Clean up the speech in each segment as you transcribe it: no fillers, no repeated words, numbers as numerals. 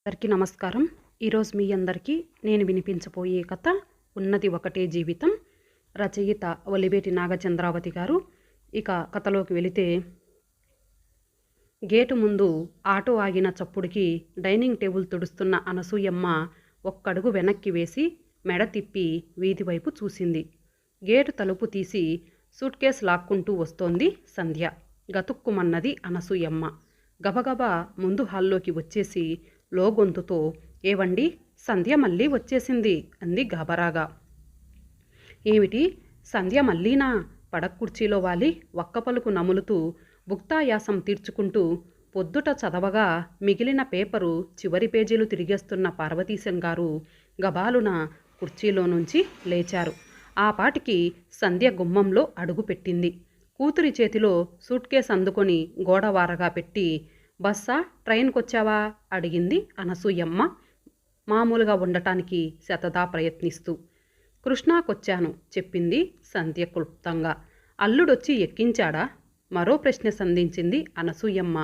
అందరికీ నమస్కారం. ఈరోజు మీ అందరికీ నేను వినిపించబోయే కథ ఉన్నది ఒకటే జీవితం. రచయిత ఒలివేటి నాగచంద్రావతి గారు. ఇక కథలోకి వెళితే, గేటు ముందు ఆటో ఆగిన చప్పుడుకి డైనింగ్ టేబుల్ తుడుస్తున్న అనసూయమ్మ ఒక్కడుగు వెనక్కి వేసి మెడ తిప్పి వీధి వైపు చూసింది. గేటు తలుపు తీసి సూట్ కేస్ లాక్కుంటూ వస్తోంది సంధ్య. గతుక్కుమన్నది అనసూయమ్మ. గబగబా ముందు హాల్లోకి వచ్చేసి లోగొంతుతో, ఏవండి, సంధ్య మళ్ళీ వచ్చేసింది అంది గాబరాగా. ఏమిటి, సంధ్య మళ్ళీనా? పడక్కుర్చీలో వాలి ఒక్కపలుకు నములుతూ భుక్తాయాసం తీర్చుకుంటూ పొద్దుట చదవగా మిగిలిన పేపరు చివరి పేజీలు తిరిగేస్తున్న పార్వతీశం గారు గబాలున కుర్చీలో నుంచి లేచారు. ఆ పాటికి సంధ్య గుమ్మంలో అడుగుపెట్టింది. కూతురి చేతిలో సూట్ కేస్ అందుకొని గోడవారగా పెట్టి, బస్సా, ట్రైన్కొచ్చావా అడిగింది అనసూయమ్మ మామూలుగా ఉండటానికి శతదా ప్రయత్నిస్తూ. కృష్ణాకొచ్చాను చెప్పింది సంధ్య క్లుప్తంగా. అల్లుడొచ్చి ఎక్కించాడా? మరో ప్రశ్న సంధించింది అనసూయమ్మ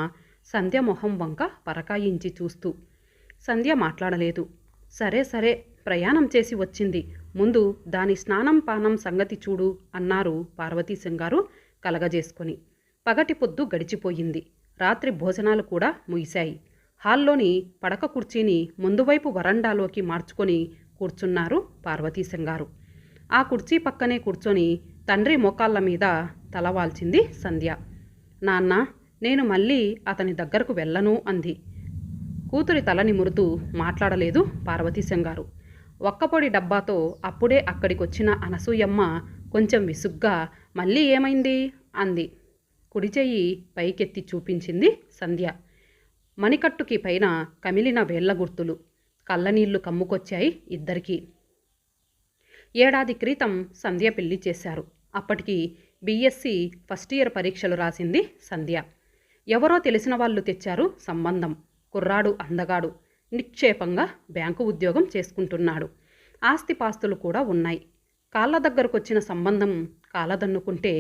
సంధ్య మొహం వంక పరకాయించి చూస్తూ. సంధ్య మాట్లాడలేదు. సరే సరే, ప్రయాణం చేసి వచ్చింది, ముందు దాని స్నానం పానం సంగతి చూడు అన్నారు పార్వతీశం గారు కలగజేసుకొని. పగటి పొద్దు గడిచిపోయింది. రాత్రి భోజనాలు కూడా ముగిశాయి. హాల్లోని పడక కుర్చీని ముందువైపు వరండాలోకి మార్చుకొని కూర్చున్నారు పార్వతీశం గారు. ఆ కుర్చీ పక్కనే కూర్చొని తండ్రి మోకాళ్ళ మీద తలవాల్చింది సంధ్య. నాన్న, నేను మళ్ళీ అతని దగ్గరకు వెళ్ళను అంది. కూతురి తల నిమురుతూ మాట్లాడలేదు పార్వతీశం గారు. ఒక్కపొడి డబ్బాతో అప్పుడే అక్కడికొచ్చిన అనసూయమ్మ కొంచెం విసుగ్గా, మళ్ళీ ఏమైంది అంది. కుడి చెయ్యి పైకెత్తి చూపించింది సంధ్య. మణికట్టుకి పైన కమిలిన వేళ్ల గుర్తులు. కళ్ళనీళ్లు కమ్ముకొచ్చాయి ఇద్దరికీ. ఏడాది క్రితం సంధ్య పెళ్లి చేశారు. అప్పటికి బీఎస్సీ ఫస్ట్ ఇయర్ పరీక్షలు రాసింది సంధ్య. ఎవరో తెలిసిన వాళ్ళు తెచ్చారు సంబంధం. కుర్రాడు అందగాడు, నిక్షేపంగా బ్యాంకు ఉద్యోగం చేసుకుంటున్నాడు. ఆస్తిపాస్తులు కూడా ఉన్నాయి. కాళ్ళ దగ్గరకొచ్చిన సంబంధం కాలదన్నుకుంటే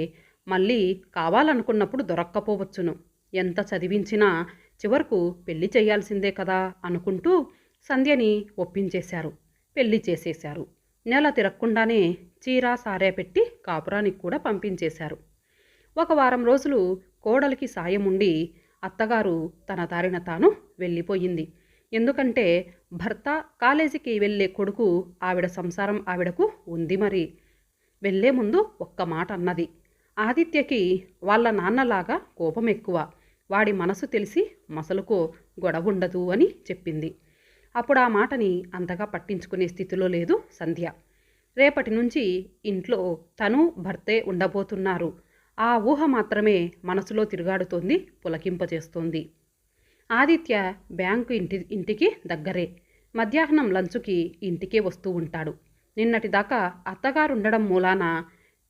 మళ్ళీ కావాలనుకున్నప్పుడు దొరక్కపోవచ్చును. ఎంత చదివించినా చివరకు పెళ్లి చేయాల్సిందే కదా అనుకుంటూ సంధ్యని ఒప్పించేశారు. పెళ్లి చేసేశారు. నెల తిరక్కుండానే చీరా సారే పెట్టి కాపురానికి కూడా పంపించేశారు. ఒక వారం రోజులు కోడలికి సాయం ఉండి అత్తగారు తన దారిన తాను వెళ్ళిపోయింది. ఎందుకంటే భర్త కాలేజీకి వెళ్ళే కొడుకు ఆవిడ సంసారం ఆవిడకు ఉంది. మరి వెళ్ళే ముందు ఒక్క మాట అన్నది. ఆదిత్యకి వాళ్ళ నాన్నలాగా కోపం ఎక్కువ. వాడి మనసు తెలిసి మసలుకో గొడవుండదు అని చెప్పింది. అప్పుడు ఆ మాటని అంతగా పట్టించుకునే స్థితిలో లేదు సంధ్య. రేపటి నుంచి ఇంట్లో తను భర్తే ఉండబోతున్నారు. ఆ ఊహ మాత్రమే మనసులో తిరుగాడుతోంది, పులకింపచేస్తోంది. ఆదిత్య బ్యాంకు ఇంటికి దగ్గరే. మధ్యాహ్నం లంచుకి ఇంటికే వస్తూ ఉంటాడు. నిన్నటిదాకా అత్తగారుండడం మూలాన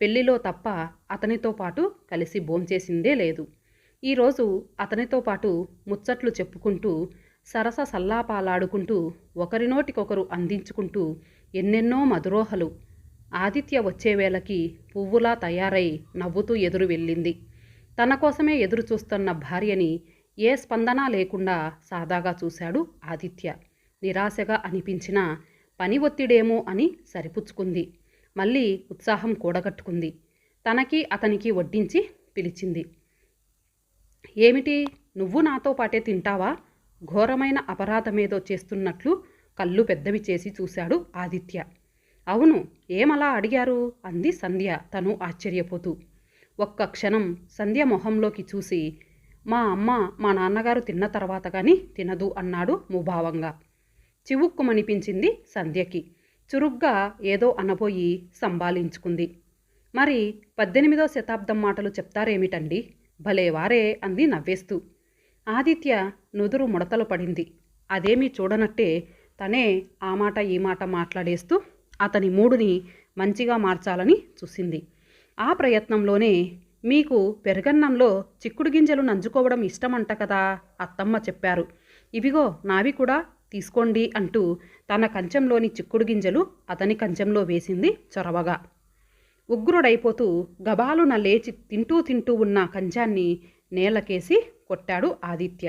పెళ్లిలో తప్ప అతనితో పాటు కలిసి భోంచేసిందే లేదు. ఈరోజు అతనితో పాటు ముచ్చట్లు చెప్పుకుంటూ సరస సల్లాపాలాడుకుంటూ ఒకరినోటికొకరు అందించుకుంటూ ఎన్నెన్నో మధురోహలు. ఆదిత్య వచ్చేవేళకి పువ్వులా తయారై నవ్వుతూ ఎదురు వెళ్ళింది. తన కోసమే ఎదురు చూస్తున్న భార్యని ఏ స్పందన లేకుండా సాదాగా చూశాడు ఆదిత్య. నిరాశగా అనిపించినా పని ఒత్తిడేమో అని సరిపుచ్చుకుంది. మళ్ళీ ఉత్సాహం కూడగట్టుకుంది. తనకి అతనికి వడ్డించి పిలిచింది. ఏమిటి, నువ్వు నాతో పాటే తింటావా? ఘోరమైన అపరాధమేదో చేస్తున్నట్లు కళ్ళు పెద్దవి చేసి చూశాడు ఆదిత్య. అవును, ఏమలా అడిగారు అంది సంధ్య తను ఆశ్చర్యపోతూ. ఒక్క క్షణం సంధ్య మొహంలోకి చూసి, మా అమ్మ మా నాన్నగారు తిన్న తర్వాత కానీ తినదు అన్నాడు ముభావంగా. చివుక్కుమనిపించింది సంధ్యకి. చురుగ్గా ఏదో అనబోయి సంబాలించుకుంది. మరి 18వ శతాబ్దం మాటలు చెప్తారేమిటండి, భలేవారే అంది నవ్వేస్తూ. ఆదిత్య నుదురు ముడతలు పడింది. అదేమీ చూడనట్టే తనే ఆ మాట ఈ మాట మాట్లాడేస్తూ అతని మూడుని మంచిగా మార్చాలని చూసింది. ఆ ప్రయత్నంలోనే, మీకు పెరుగన్నంలో చిక్కుడు గింజలు నంజుకోవడం ఇష్టమంట కదా, అత్తమ్మ చెప్పారు. ఇవిగో నావి కూడా తీసుకోండి అంటూ తన కంచంలోని చిక్కుడు గింజలు అతని కంచంలో వేసింది చొరవగా. ఉగ్రుడైపోతూ గబాలున లేచి తింటూ ఉన్న కంచాన్ని నేలకేసి కొట్టాడు ఆదిత్య.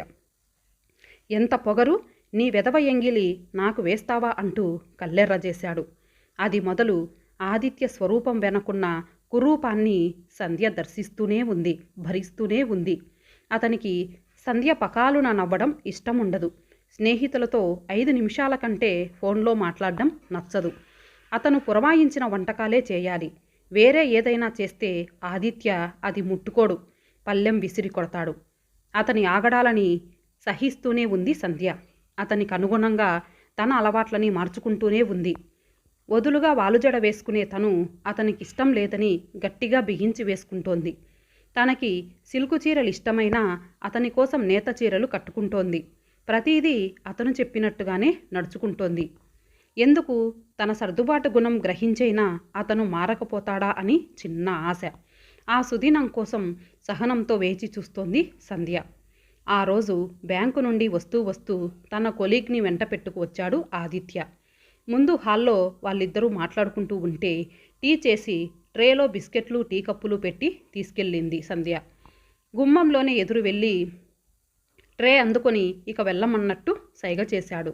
ఎంత పొగరు! నీ వెధవ ఎంగిలి నాకు వేస్తావా అంటూ కల్లెర్రజేశాడు. అది మొదలు ఆదిత్య స్వరూపం వెనకున్న కురూపాన్ని సంధ్య దర్శిస్తూనే ఉంది, భరిస్తూనే ఉంది. అతనికి సంధ్య పకాలున నవ్వడం ఇష్టముండదు. స్నేహితులతో 5 నిమిషాల కంటే ఫోన్లో మాట్లాడడం నచ్చదు. అతను పురమాయించిన వంటకాలే చేయాలి. వేరే ఏదైనా చేస్తే ఆదిత్య అది ముట్టుకోడు, పళ్ళెం విసిరి కొడతాడు. అతని ఆగడాలని సహిస్తూనే ఉంది సంధ్య. అతనికి అనుగుణంగా తన అలవాట్లని మార్చుకుంటూనే ఉంది. వదులుగా వాలుజడ వేసుకునే తను అతనికిష్టం లేదని గట్టిగా బిగించి వేసుకుంటోంది. తనకి సిల్కు చీరలు ఇష్టమైనా అతని కోసం నేత చీరలు కట్టుకుంటోంది. ప్రతిదీ అతను చెప్పినట్టుగానే నడుచుకుంటోంది. ఎందుకు తన సర్దుబాటు గుణం గ్రహించైనా అతను మారకపోతాడా అని చిన్న ఆశ. ఆ సుదినం కోసం సహనంతో వేచి చూస్తోంది సంధ్య. ఆ రోజు బ్యాంకు నుండి వస్తూ తన కొలీగ్ని వెంట పెట్టుకు వచ్చాడు ఆదిత్య. ముందు హాల్లో వాళ్ళిద్దరూ మాట్లాడుకుంటూ ఉంటే టీ చేసి ట్రేలో బిస్కెట్లు, టీ కప్పులు పెట్టి తీసుకెళ్ళింది సంధ్య. గుమ్మంలోనే ఎదురు వెళ్ళి ట్రే అందుకొని ఇక వెళ్ళమన్నట్టు సైగ చేశాడు.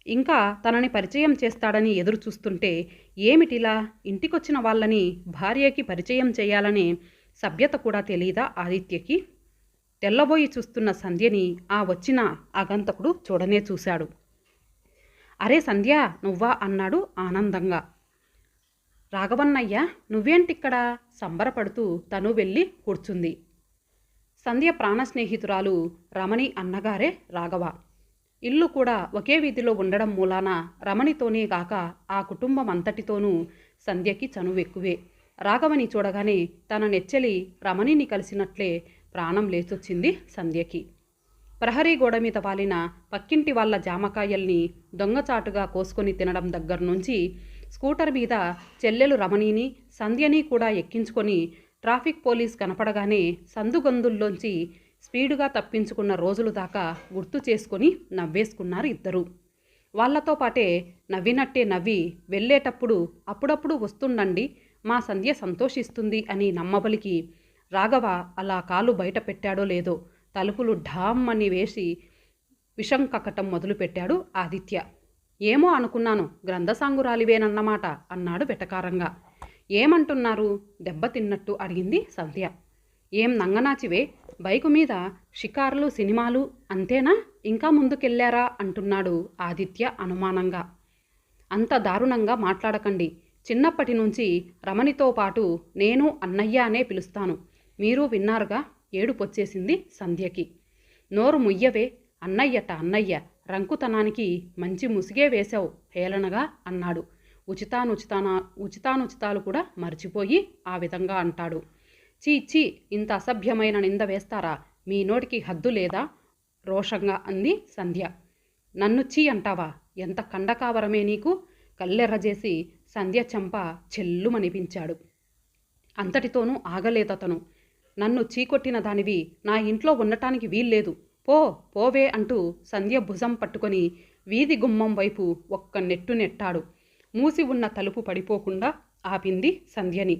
ఇంకా తనని పరిచయం చేస్తాడని ఎదురు చూస్తుంటే ఏమిటిలా ఇంటికొచ్చిన వాళ్ళని భార్యకి పరిచయం చేయాలనే సభ్యత కూడా తెలీదా ఆదిత్యకి? తెల్లబోయి చూస్తున్న సంధ్యని ఆ వచ్చిన ఆగంతకుడు చూడనే చూశాడు. అరే సంధ్య, నువ్వా అన్నాడు ఆనందంగా. రాఘవన్నయ్య, నువ్వేంటిక్కడ? సంబరపడుతూ తను వెళ్ళి కూర్చుంది. సంధ్య ప్రాణ స్నేహితురాలు రమణి అన్నగారే రాఘవ. ఇల్లు కూడా ఒకే వీధిలో ఉండడం మూలాన రమణితోనే కాక ఆ కుటుంబం అంతటితోనూ సంధ్యకి చనువెక్కువే. రాఘవని చూడగానే తన నెచ్చెలి రమణిని కలిసినట్లే ప్రాణం లేచొచ్చింది సంధ్యకి. ప్రహరీ గోడ మీద వాలిన పక్కింటి వాళ్ళ జామకాయల్ని దొంగచాటుగా కోసుకొని తినడం దగ్గర నుంచి స్కూటర్ మీద చెల్లెలు రమణిని, సంధ్యని కూడా ఎక్కించుకొని ట్రాఫిక్ పోలీస్ కనపడగానే సందుగొందుల్లోంచి స్పీడుగా తప్పించుకున్న రోజులు దాకా గుర్తు చేసుకొని నవ్వేసుకున్నారు ఇద్దరు. వాళ్లతో పాటే నవ్వినట్టే నవ్వి వెళ్ళేటప్పుడు అప్పుడప్పుడు వస్తుండండి, మా సంధ్య సంతోషిస్తుంది అని నమ్మబలికి రాఘవ అలా కాలు బయట పెట్టాడో లేదో తలుపులు ఢామ్మని వేసి విషం కక్కటం మొదలుపెట్టాడు ఆదిత్య. ఏమో అనుకున్నాను, గ్రంథసాంగురాలివేనన్నమాట అన్నాడు వెటకారంగా. ఏమంటున్నారు? దెబ్బతిన్నట్టు అడిగింది సంధ్య. ఏం నంగనాచివే, బైకు మీద షికార్లు, సినిమాలు అంతేనా? ఇంకా ముందుకెళ్ళారా అంటున్నాడు ఆదిత్య అనుమానంగా. అంత దారుణంగా మాట్లాడకండి. చిన్నప్పటి నుంచి రమణితో పాటు నేను అన్నయ్య అనే పిలుస్తాను. మీరు విన్నారుగా. ఏడుపొచ్చేసింది సంధ్యకి. నోరు ముయ్యవే, అన్నయ్యట అన్నయ్య, రంకుతనానికి మంచి ముసిగే వేశావు హేళనగా అన్నాడు. ఉచితానుచితాలు కూడా మర్చిపోయి ఆ విధంగా అంటాడు. చీ, ఇంత అసభ్యమైన నింద వేస్తారా? మీ నోటికి హద్దు లేదా? రోషంగా అంది సంధ్య. నన్ను చీ అంటావా? ఎంత కండకావరమే నీకు? కళ్ళెర్రజేసి సంధ్య చెంప చెల్లుమనిపించాడు. అంతటితోనూ ఆగలేదతను. నన్ను చీకొట్టిన దానివి నా ఇంట్లో ఉండటానికి వీల్లేదు, పోవే అంటూ సంధ్య భుజం పట్టుకొని వీధి గుమ్మం వైపు ఒక్క నెట్టు నెట్టాడు. మూసి ఉన్న తలుపు పడిపోకుండా ఆపింది సంధ్యని.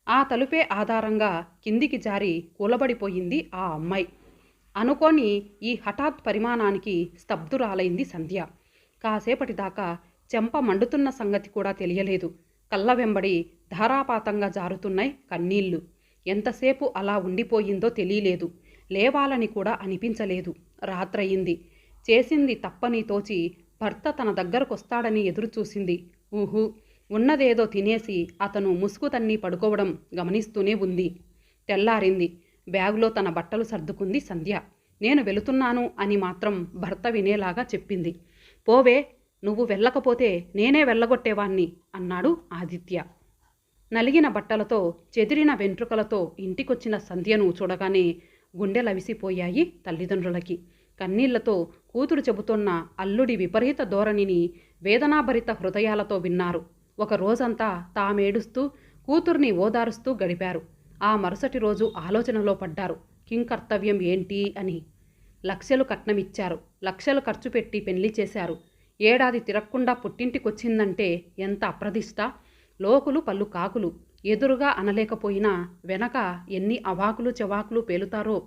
ఆ తలుపే ఆధారంగా కిందికి జారి కూలబడిపోయింది ఆ అమ్మాయి. అనుకోని ఈ హఠాత్ పరిమాణానికి స్తబ్దురాలైంది సంధ్య. కాసేపటిదాకా చెంప మండుతున్న సంగతి కూడా తెలియలేదు. కళ్ళ వెంబడి ధారాపాతంగా జారుతున్నాయి కన్నీళ్లు. ఎంతసేపు అలా ఉండిపోయిందో తెలియలేదు. లేవాలని కూడా అనిపించలేదు. రాత్రయింది. చేసింది తప్పని తోచి భర్త తన దగ్గరకొస్తాడని ఎదురుచూసింది. ఉన్నదేదో తినేసి అతను ముసుగు తన్ని పడుకోవడం గమనిస్తూనే ఉంది. తెల్లారింది. బ్యాగులో తన బట్టలు సర్దుకుంది సంధ్య. నేను వెళుతున్నాను అని మాత్రం భర్త వినేలాగా చెప్పింది. పోవే, నువ్వు వెళ్ళకపోతే నేనే వెళ్ళగొట్టేవాణ్ణి అన్నాడు ఆదిత్య. నలిగిన బట్టలతో చెదిరిన వెంట్రుకలతో ఇంటికొచ్చిన సంధ్యను చూడగానే గుండెలవిసిపోయాయి తల్లిదండ్రులకి. కన్నీళ్లతో కూతురు చెబుతోన్న అల్లుడి విపరీత ధోరణిని వేదనాభరిత హృదయాలతో విన్నారు. ఒక రోజంతా తామేడుస్తూ కూతుర్ని ఓదారుస్తూ గడిపారు. ఆ మరుసటి రోజు ఆలోచనలో పడ్డారు. కింకర్తవ్యం ఏంటి అని. లక్షలు కట్నమిచ్చారు. లక్షలు ఖర్చు పెట్టి పెళ్లి చేశారు. ఏడాది తిరక్కుండా పుట్టింటికొచ్చిందంటే ఎంత అప్రదిష్ట! లోకులు పళ్ళు కాకులు. ఎదురుగా అనలేకపోయినా వెనక ఎన్ని అవాకులు చెవాకులు పేలుతారో.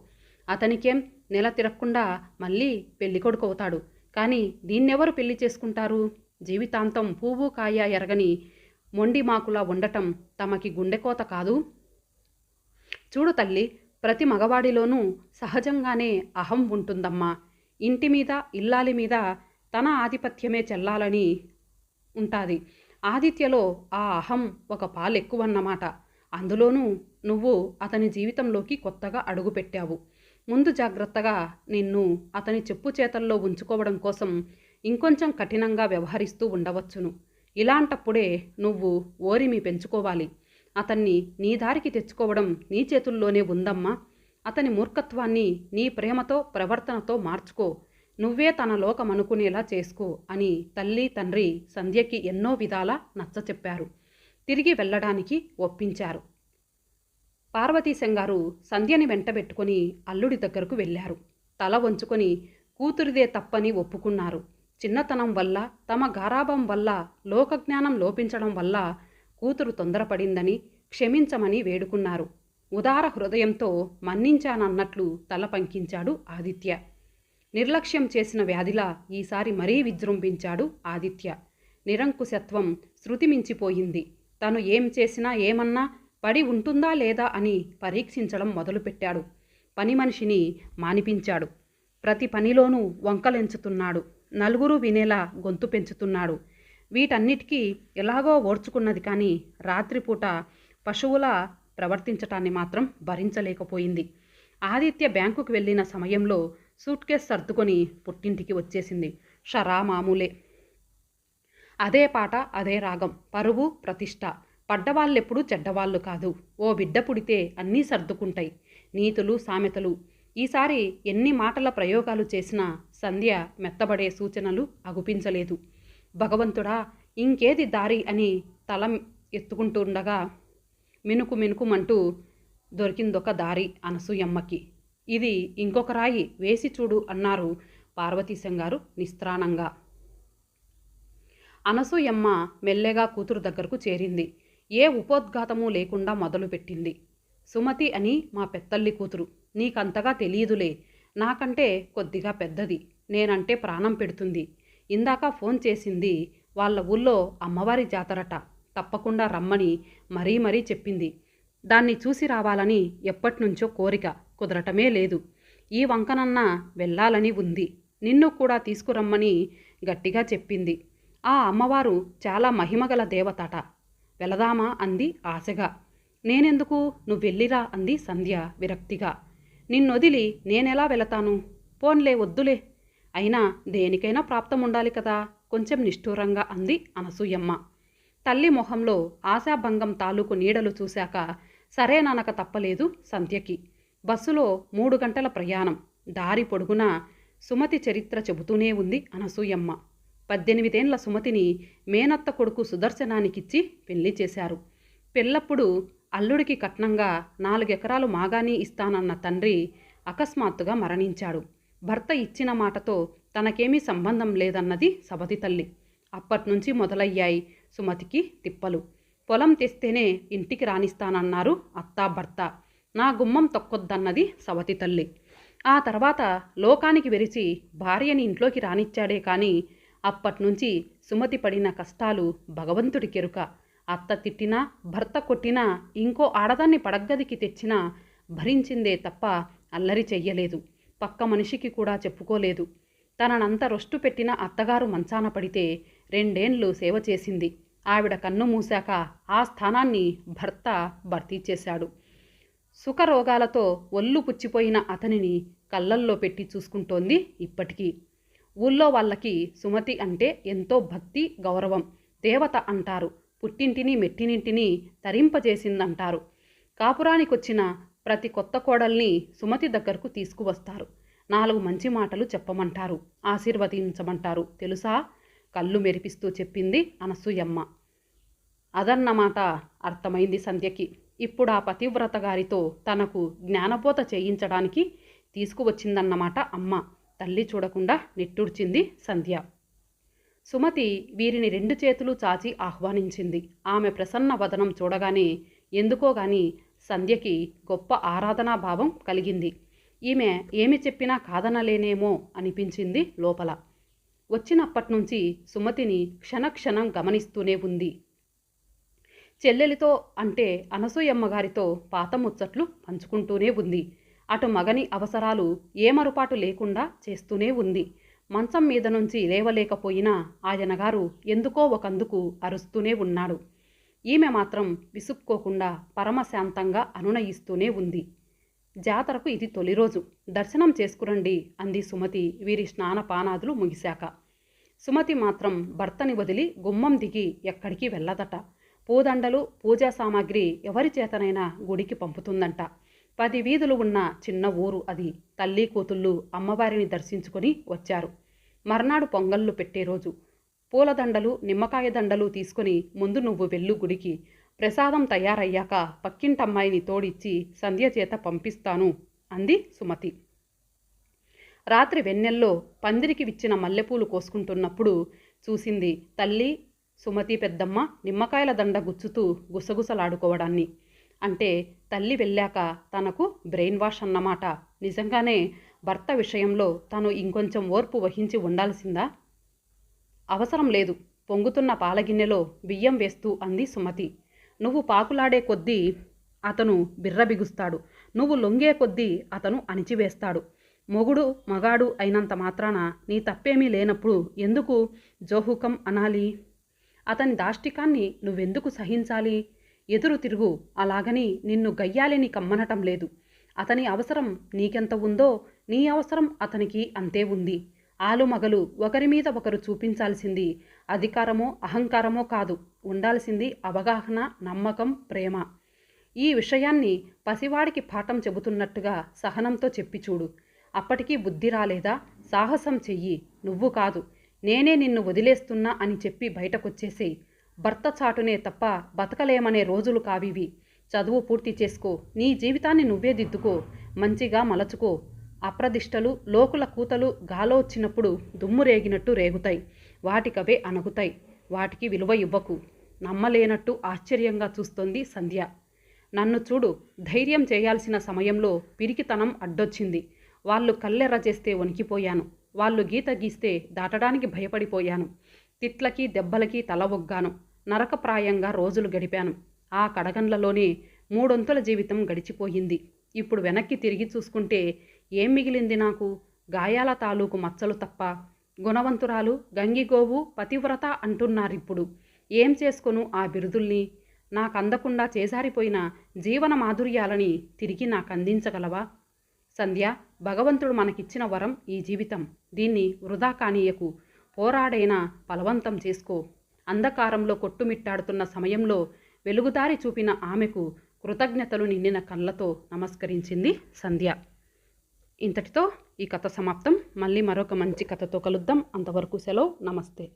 అతనికేం నెల తిరక్కుండా మళ్ళీ పెళ్ళికొడుకవుతాడు. కానీ దీన్నెవరు పెళ్లి చేసుకుంటారు? జీవితాంతం పువ్వు కాయ ఎరగని మొండి మాకులా ఉండటం తమకి గుండెకోత కాదు? చూడు తల్లి, ప్రతి మగవాడిలోనూ సహజంగానే అహం ఉంటుందమ్మా. ఇంటి మీద, ఇల్లాలి మీద తన ఆధిపత్యమే చెల్లాలని ఉంటుంది. ఆదిత్యలో ఆ అహం ఒక పాలెక్కువన్నమాట. అందులోనూ నువ్వు అతని జీవితంలోకి కొత్తగా అడుగుపెట్టావు. ముందు జాగ్రత్తగా నిన్ను అతని చెప్పు చేతల్లో ఉంచుకోవడం కోసం ఇంకొంచెం కఠినంగా వ్యవహరిస్తూ ఉండవచ్చును. ఇలాంటప్పుడే నువ్వు ఓరిమి పెంచుకోవాలి. అతన్ని నీ దారికి తెచ్చుకోవడం నీ చేతుల్లోనే ఉందమ్మా. అతని మూర్ఖత్వాన్ని నీ ప్రేమతో, ప్రవర్తనతో మార్చుకో. నువ్వే తన లోకమనుకునేలా చేసుకో అని తల్లి, తండ్రి సంధ్యకి ఎన్నో విధాలా నచ్చచెప్పారు. తిరిగి వెళ్ళడానికి ఒప్పించారు. పార్వతీశంగారు సంధ్యని వెంటబెట్టుకుని అల్లుడి దగ్గరకు వెళ్ళారు. తల వంచుకొని కూతురిదే తప్పని ఒప్పుకున్నారు. చిన్నతనం వల్ల, తమ గారాబం వల్ల, లోకజ్ఞానం లోపించడం వల్ల కూతురు తొందరపడిందని క్షమించమని వేడుకున్నారు. ఉదార హృదయంతో మన్నించానన్నట్లు తల పంకించాడు ఆదిత్య. నిర్లక్ష్యం చేసిన వ్యాధిలా ఈసారి మరీ విజృంభించాడు ఆదిత్య. నిరంకుశత్వం శృతి మించిపోయింది. తను ఏం చేసినా, ఏమన్నా పడి ఉంటుందా లేదా అని పరీక్షించడం మొదలుపెట్టాడు. పని మనిషిని మానిపించాడు. ప్రతి పనిలోనూ వంకలెంచుతున్నాడు. నలుగురు వినేలా గొంతు పెంచుతున్నాడు. వీటన్నిటికీ ఎలాగో ఓర్చుకున్నది, కానీ రాత్రిపూట పశువులా ప్రవర్తించటాన్ని మాత్రం భరించలేకపోయింది. ఆదిత్య బ్యాంకుకు వెళ్ళిన సమయంలో సూట్ కేస్ సర్దుకొని పుట్టింటికి వచ్చేసింది. షరా మామూలే. అదే పాట, అదే రాగం, పరువు, ప్రతిష్ట. పడ్డవాళ్ళెప్పుడూ చెడ్డవాళ్ళు కాదు. ఓ బిడ్డ పుడితే అన్నీ సర్దుకుంటాయి. నీతులు, సామెతలు. ఈసారి ఎన్ని మాటల ప్రయోగాలు చేసినా సంధ్య మెత్తబడే సూచనలు అగుపించలేదు. భగవంతుడా, ఇంకేది దారి అని తల ఎత్తుకుంటుండగా మినుకు మినుకుమంటూ దొరికిందొక దారి అనసూయమ్మకి. ఇది ఇంకొక రాయి వేసి చూడు అన్నారు పార్వతీశంగారు నిస్త్రాణంగా. అనసూయమ్మ మెల్లెగా కూతురు దగ్గరకు చేరింది. ఏ ఉపోద్ఘాతమూ లేకుండా మొదలుపెట్టింది. సుమతి అని మా పెత్తల్లి కూతురు. నీకంతగా తెలియదులే. నాకంటే కొద్దిగా పెద్దది. నేనంటే ప్రాణం పెడుతుంది. ఇందాక ఫోన్ చేసింది. వాళ్ళ ఊళ్ళో అమ్మవారి జాతరట. తప్పకుండా రమ్మని మరీ మరీ చెప్పింది. దాన్ని చూసి రావాలని ఎప్పటినుంచో కోరిక, కుదరటమే లేదు. ఈ వంకనన్నా వెళ్ళాలని ఉంది. నిన్ను కూడా తీసుకురమ్మని గట్టిగా చెప్పింది. ఆ అమ్మవారు చాలా మహిమగల దేవతట. వెళదామా అంది ఆశగా. నేనెందుకు, నువ్వెళ్ళిరా అంది సంధ్య విరక్తిగా. నిన్నొదిలి నేనెలా వెళతాను? పోన్లే, వద్దులే. అయినా దేనికైనా ప్రాప్తం ఉండాలి కదా, కొంచెం నిష్ఠూరంగా అంది అనసూయమ్మ. తల్లి మొహంలో ఆశాభంగం తాలూకు నీడలు చూశాక సరేననక తప్పలేదు సంధ్యకి. బస్సులో 3 గంటల ప్రయాణం. దారి పొడుగునా సుమతి చరిత్ర చెబుతూనే ఉంది అనసూయమ్మ. 18 ఏళ్ల సుమతిని మేనత్త కొడుకు సుదర్శనానికిచ్చి పెళ్లి చేశారు. పెళ్ళప్పుడు అల్లుడికి కట్నంగా 4 ఎకరాలు మాగాని ఇస్తానన్న తండ్రి అకస్మాత్తుగా మరణించాడు. భర్త ఇచ్చిన మాటతో తనకేమీ సంబంధం లేదన్నది సవతి తల్లి. అప్పట్నుంచి మొదలయ్యాయి సుమతికి తిప్పలు. పొలం తెస్తేనే ఇంటికి రానిస్తానన్నారు అత్తా భర్త. నా గుమ్మం తొక్కొద్దన్నది సవతి తల్లి. ఆ తర్వాత లోకానికి వెరిచి భార్యని ఇంట్లోకి రానిచ్చాడే కానీ అప్పట్నుంచి సుమతి పడిన కష్టాలు భగవంతుడికెరుక. అత్త తిట్టినా, భర్త కొట్టినా, ఇంకో ఆడదాన్ని పడగ్గదికి తెచ్చినా భరించిందే తప్ప అల్లరి చెయ్యలేదు. పక్క మనిషికి కూడా చెప్పుకోలేదు. తననంత రొష్టు పెట్టిన అత్తగారు మంచాన పడితే 2 ఏళ్లు సేవ చేసింది. ఆవిడ కన్ను మూశాక ఆ స్థానాన్ని భర్త భర్తీ చేశాడు. సుఖరోగాలతో ఒళ్ళు పుచ్చిపోయిన అతనిని కళ్ళల్లో పెట్టి చూసుకుంటోంది ఇప్పటికీ. ఊళ్ళో వాళ్ళకి సుమతి అంటే ఎంతో భక్తి, గౌరవం. దేవత అంటారు. పుట్టింటిని, మెట్టినింటిని తరింపజేసిందంటారు. కాపురానికొచ్చిన ప్రతి కొత్త కోడల్ని సుమతి దగ్గరకు తీసుకువస్తారు. 4 మంచి మాటలు చెప్పమంటారు, ఆశీర్వదించమంటారు తెలుసా? కళ్ళు మెరిపిస్తూ చెప్పింది అనసూయమ్మ. అదన్నమాట అర్థమైంది సంధ్యకి. ఇప్పుడు ఆ పతివ్రత గారితో తనకు జ్ఞానబోధ చేయించడానికి తీసుకువచ్చిందన్నమాట అమ్మ. తల్లి చూడకుండా నిట్టూర్చింది సంధ్య. సుమతి వీరిని 2 చేతులు చాచి ఆహ్వానించింది. ఆమె ప్రసన్న వదనం చూడగానే ఎందుకోగాని సంధ్యకి గొప్ప ఆరాధనాభావం కలిగింది. ఈమె ఏమి చెప్పినా కాదనలేనేమో అనిపించింది లోపల. వచ్చినప్పట్నుంచి సుమతిని క్షణక్షణం గమనిస్తూనే ఉంది. చెల్లెలితో అంటే అనసూయమ్మగారితో పాత ముచ్చట్లు పంచుకుంటూనే ఉంది. అటు మగని అవసరాలు ఏమరుపాటు లేకుండా చేస్తూనే ఉంది. మంచం మీద నుంచి లేవలేకపోయినా ఆయనగారు ఎందుకో ఒకందుకు అరుస్తూనే ఉన్నాడు. ఈమె మాత్రం విసుక్కోకుండా పరమశాంతంగా అనునయిస్తూనే ఉంది. జాతరకు ఇది తొలి రోజు, దర్శనం చేసుకురండి అంది సుమతి వీరి స్నానపానాదులు ముగిశాక. సుమతి మాత్రం భర్తని వదిలి గుమ్మం దిగి ఎక్కడికి వెళ్ళదట. పూదండలు పూజా సామాగ్రి ఎవరి చేతనైనా గుడికి పంపుతుందంట. 10 వీధులు ఉన్న చిన్న ఊరు అది. తల్లి కూతుళ్ళు అమ్మవారిని దర్శించుకొని వచ్చారు. మర్నాడు పొంగళ్ళు పెట్టే రోజు. పూలదండలు నిమ్మకాయ దండలు తీసుకుని ముందు నువ్వు వెళ్ళు గుడికి. ప్రసాదం తయారయ్యాక పక్కింటమ్మాయిని తోడిచ్చి సంధ్య చేత పంపిస్తాను అంది సుమతి. రాత్రి వెన్నెల్లో పందిరికి విచ్చిన మల్లెపూలు కోసుకుంటున్నప్పుడు చూసింది తల్లి సుమతి పెద్దమ్మ నిమ్మకాయల దండ గుచ్చుతూ గుసగుసలాడుకోవడాన్ని. అంటే తల్లి వెళ్ళాక తనకు బ్రెయిన్ వాష్ అన్నమాట. నిజంగానే భర్త విషయంలో తను ఇంకొంచెం ఓర్పు వహించి ఉండాల్సిందా? అవసరం లేదు, పొంగుతున్న పాలగిన్నెలో బియ్యం వేస్తూ అంది సుమతి. నువ్వు పాకులాడే కొద్దీ అతను బిర్రబిగుస్తాడు, నువ్వు లొంగే కొద్దీ అతను అణిచివేస్తాడు. మొగుడు మగాడు అయినంత మాత్రాన నీ తప్పేమీ లేనప్పుడు ఎందుకు జోహుకం అనాలి? అతని దాష్టికాన్ని నువ్వెందుకు సహించాలి? ఎదురు తిరుగు. అలాగని నిన్ను గయ్యాలిని కమ్మనటం లేదు. అతని అవసరం నీకెంత ఉందో నీ అవసరం అతనికి అంతే ఉంది. ఆలుమగలు ఒకరి మీద ఒకరు చూపించాల్సింది అధికారమో అహంకారమో కాదు, ఉండాల్సింది అవగాహన, నమ్మకం, ప్రేమ. ఈ విషయాన్ని పసివాడికి పాఠం చెబుతున్నట్టుగా సహనంతో చెప్పి చూడు. అప్పటికీ బుద్ధి రాలేదా? సాహసం చెయ్యి. నువ్వు కాదు, నేనే నిన్ను వదిలేస్తున్నా అని చెప్పి బయటకొచ్చేసేయి. భర్త చాటునే తప్ప బతకలేమనే రోజులు కావివి. చదువు పూర్తి చేసుకో, నీ జీవితాన్ని నువ్వే దిద్దుకో, మంచిగా మలచుకో. అప్రదిష్టలు లోకుల కూతలు గాలో వచ్చినప్పుడు దుమ్ము రేగినట్టు రేగుతాయి, వాటికవే అణగుతాయి. వాటికి విలువ ఇవ్వకు. నమ్మలేనట్టు ఆశ్చర్యంగా చూస్తోంది సంధ్య. నన్ను చూడు, ధైర్యం చేయాల్సిన సమయంలో పిరికితనం అడ్డొచ్చింది. వాళ్ళు కళ్ళెర్ర చేస్తే వణికిపోయాను. వాళ్ళు గీత గీస్తే దాటడానికి భయపడిపోయాను. తిట్లకి దెబ్బలకి తల ఒగ్గాను. నరకప్రాయంగా రోజులు గడిపాను. ఆ కడగండ్లలోనే 3 జీవితం గడిచిపోయింది. ఇప్పుడు వెనక్కి తిరిగి చూసుకుంటే ఏం మిగిలింది నాకు? గాయాల తాలూకు మచ్చలు తప్ప. గుణవంతురాలు, గంగిగోవు, పతివ్రత అంటున్నారిప్పుడు. ఏం చేసుకొను ఆ బిరుదుల్ని? నాకందకుండా చేజారిపోయిన జీవన మాధుర్యాలని తిరిగి నాకందించగలవా? సంధ్య, భగవంతుడు మనకిచ్చిన వరం ఈ జీవితం. దీన్ని వృధా కానీయకు. పోరాడైనా బలవంతం చేసుకో. అంధకారంలో కొట్టుమిట్టాడుతున్న సమయంలో వెలుగుదారి చూపిన ఆమెకు కృతజ్ఞతలు నిండిన కళ్ళతో నమస్కరించింది సంధ్య. ఇంతటితో ఈ కథ సమాప్తం. మళ్ళీ మరొక మంచి కథతో కలుద్దాం. అంతవరకు సెలవు. నమస్తే.